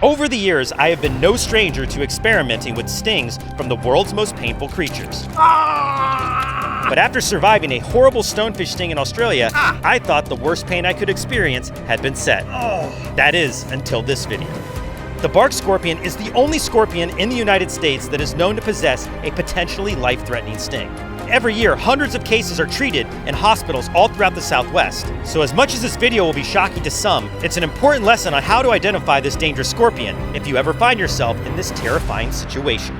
Over the years, I have been no stranger to experimenting with stings from the world's most painful creatures. But after surviving a horrible stonefish sting in Australia, I thought the worst pain I could experience had been set. That is, until this video. The bark scorpion is the only scorpion in the United States that is known to possess a potentially life-threatening sting. Every year, hundreds of cases are treated in hospitals all throughout the Southwest. So as much as this video will be shocking to some, it's an important lesson on how to identify this dangerous scorpion if you ever find yourself in this terrifying situation.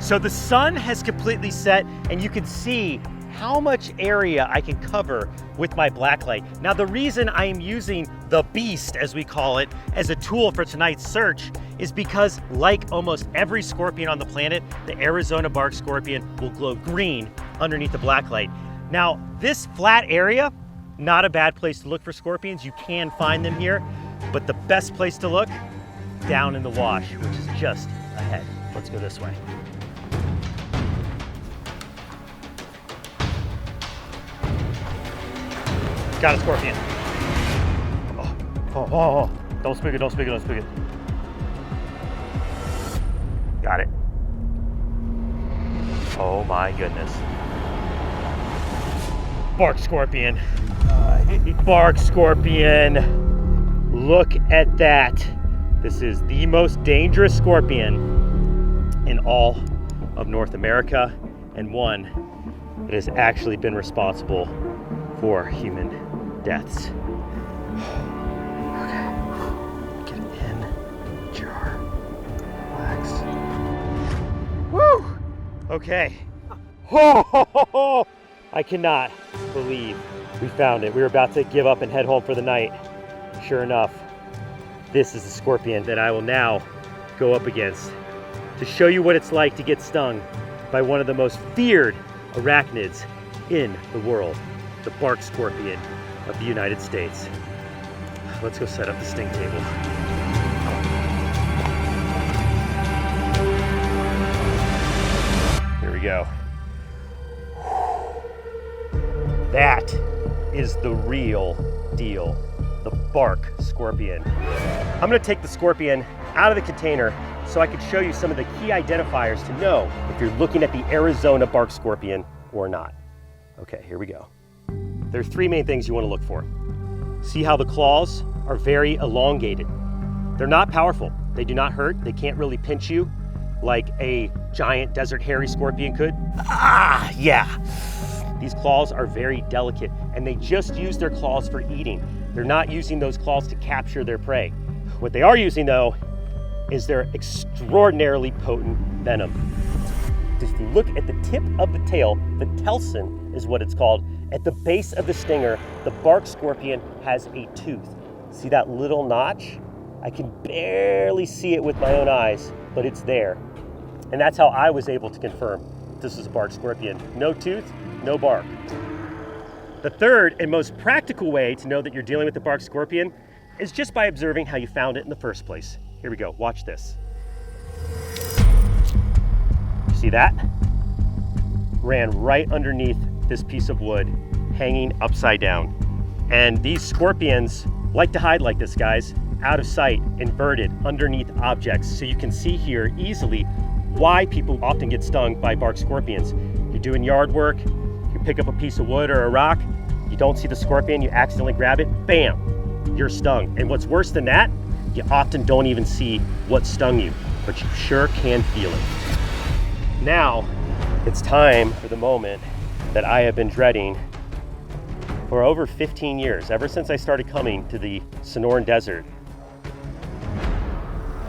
So the sun has completely set, and you can see how much area I can cover with my blacklight. Now, the reason I am using the beast, as we call it, as a tool for tonight's search is because, like almost every scorpion on the planet, the Arizona bark scorpion will glow green underneath the blacklight. Now, this flat area, not a bad place to look for scorpions. You can find them here, but the best place to look, down in the wash, which is just ahead. Let's go this way. Got a scorpion. Oh. Don't spook it, don't spook it, don't spook it. Got it. Oh my goodness. Bark scorpion. Bark scorpion. Look at that. This is the most dangerous scorpion in all of North America, and one that has actually been responsible for human deaths. Okay, get it in the jar. Relax. Woo! Okay. I cannot believe we found it. We were about to give up and head home for the night. Sure enough, this is the scorpion that I will now go up against to show you what it's like to get stung by one of the most feared arachnids in the world. The bark scorpion of the United States. Let's go set up the sting table. Here we go. That is the real deal, the bark scorpion. I'm gonna take the scorpion out of the container so I can show you some of the key identifiers to know if you're looking at the Arizona bark scorpion or not. Okay, here we go. There are three main things you want to look for. See how the claws are very elongated. They're not powerful. They do not hurt. They can't really pinch you like a giant desert hairy scorpion could. Yeah. These claws are very delicate, and they just use their claws for eating. They're not using those claws to capture their prey. What they are using, though, is their extraordinarily potent venom. If you look at the tip of the tail, the telson is what it's called. At the base of the stinger, the bark scorpion has a tooth. See that little notch? I can barely see it with my own eyes, but it's there. And that's how I was able to confirm this is a bark scorpion. No tooth, no bark. The third and most practical way to know that you're dealing with the bark scorpion is just by observing how you found it in the first place. Here we go, watch this. See that? Ran right underneath this piece of wood, hanging upside down. And these scorpions like to hide like this, guys, out of sight, inverted, underneath objects. So you can see here easily why people often get stung by bark scorpions. You're doing yard work, you pick up a piece of wood or a rock, you don't see the scorpion, you accidentally grab it, bam, you're stung. And what's worse than that, you often don't even see what stung you, but you sure can feel it. Now, it's time for the moment that I have been dreading for over 15 years, ever since I started coming to the Sonoran Desert.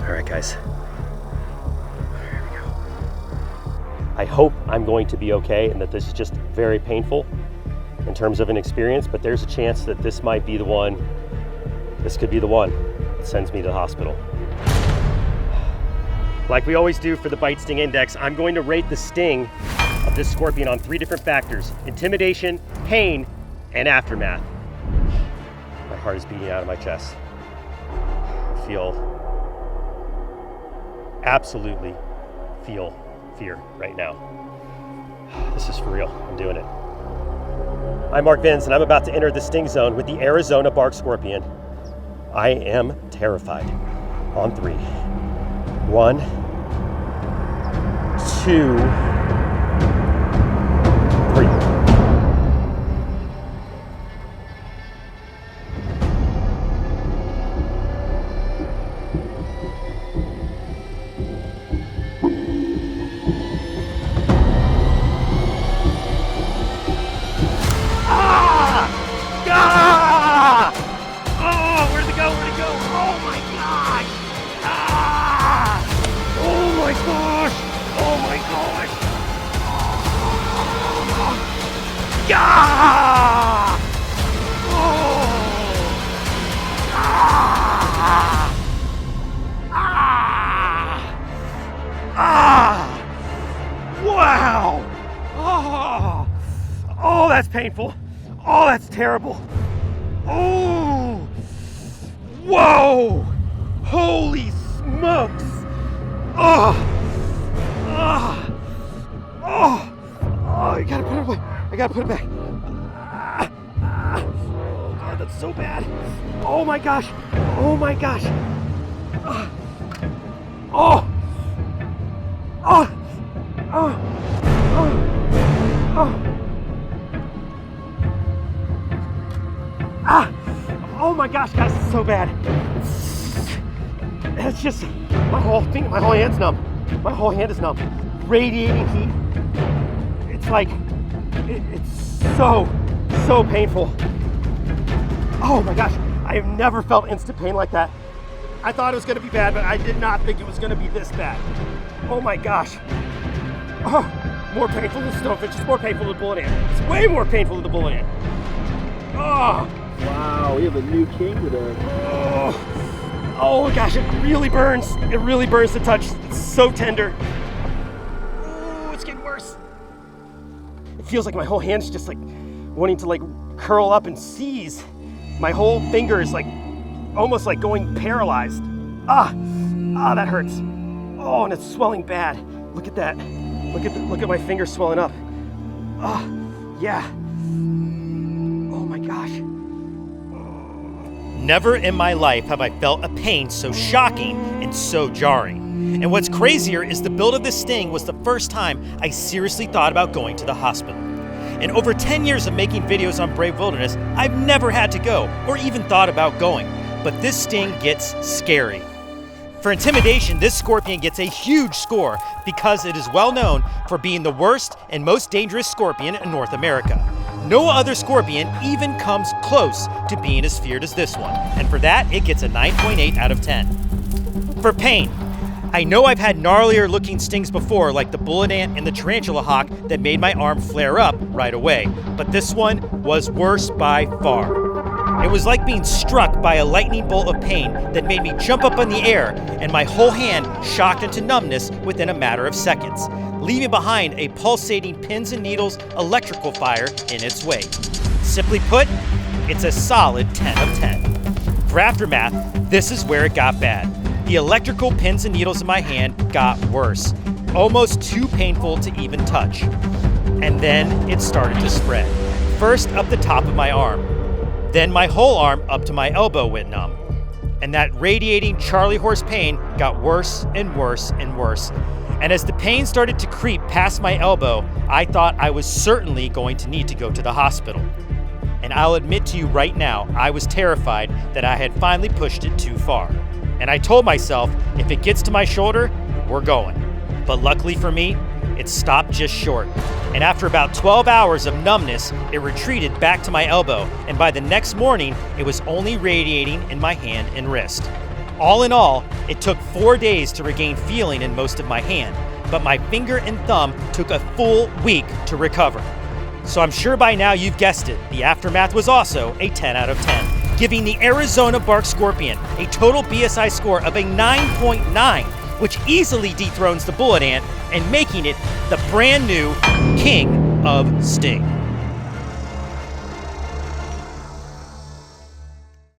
All right, guys, here we go. I hope I'm going to be okay and that this is just very painful in terms of an experience, but there's a chance that this might be the one, this could be the one that sends me to the hospital. Like we always do for the Bite Sting Index, I'm going to rate the sting of this scorpion on 3 different factors: intimidation, pain, and aftermath. My heart is beating out of my chest. I absolutely feel fear right now. This is for real, I'm doing it. I'm Mark Vins, and I'm about to enter the sting zone with the Arizona bark scorpion. I am terrified. On 3. 1, 2, 3. Where'd it go? Oh my gosh! Oh my gosh! Oh my gosh! Yeah! Wow! Oh, that's painful. Oh, that's terrible. Oh! Whoa! Holy smokes! Oh! I gotta put it away. I gotta put it back. Oh God, that's so bad. Oh my gosh. Oh my gosh. Oh my gosh, guys, it's so bad. It's just my whole hand's numb. My whole hand is numb. Radiating heat. It's like it's so painful. Oh my gosh, I have never felt instant pain like that. I thought it was gonna be bad, but I did not think it was gonna be this bad. Oh my gosh. Oh, more painful than stonefish. It's more painful than bullet ant. It's way more painful than the bullet ant. Oh. Wow, we have a new king today. Oh gosh, it really burns. It really burns to touch. It's so tender. Oh, it's getting worse. It feels like my whole hand's just like wanting to like curl up and seize. My whole finger is like almost like going paralyzed. That hurts. Oh, and it's swelling bad. Look at that. Look at my finger swelling up. Yeah. Oh my gosh. Never in my life have I felt a pain so shocking and so jarring. And what's crazier is the build of this sting was the first time I seriously thought about going to the hospital. In over 10 years of making videos on Brave Wilderness, I've never had to go or even thought about going. But this sting gets scary. For intimidation, this scorpion gets a huge score because it is well known for being the worst and most dangerous scorpion in North America. No other scorpion even comes close to being as feared as this one, and for that, it gets a 9.8 out of 10. For pain, I know I've had gnarlier looking stings before, like the bullet ant and the tarantula hawk that made my arm flare up right away, but this one was worse by far. It was like being struck by a lightning bolt of pain that made me jump up in the air and my whole hand shocked into numbness within a matter of seconds, leaving behind a pulsating pins and needles electrical fire in its wake. Simply put, it's a solid 10 of 10. For aftermath, this is where it got bad. The electrical pins and needles in my hand got worse, almost too painful to even touch. And then it started to spread. First up the top of my arm, then my whole arm up to my elbow went numb. And that radiating Charlie horse pain got worse and worse and worse. And as the pain started to creep past my elbow, I thought I was certainly going to need to go to the hospital. And I'll admit to you right now, I was terrified that I had finally pushed it too far. And I told myself, if it gets to my shoulder, we're going. But luckily for me, it stopped just short. And after about 12 hours of numbness, it retreated back to my elbow, and by the next morning, it was only radiating in my hand and wrist. All in all, it took 4 days to regain feeling in most of my hand, but my finger and thumb took a full week to recover. So I'm sure by now you've guessed it, the aftermath was also a 10 out of 10, giving the Arizona bark scorpion a total BSI score of a 9.9, which easily dethrones the bullet ant and making it the brand new king of sting.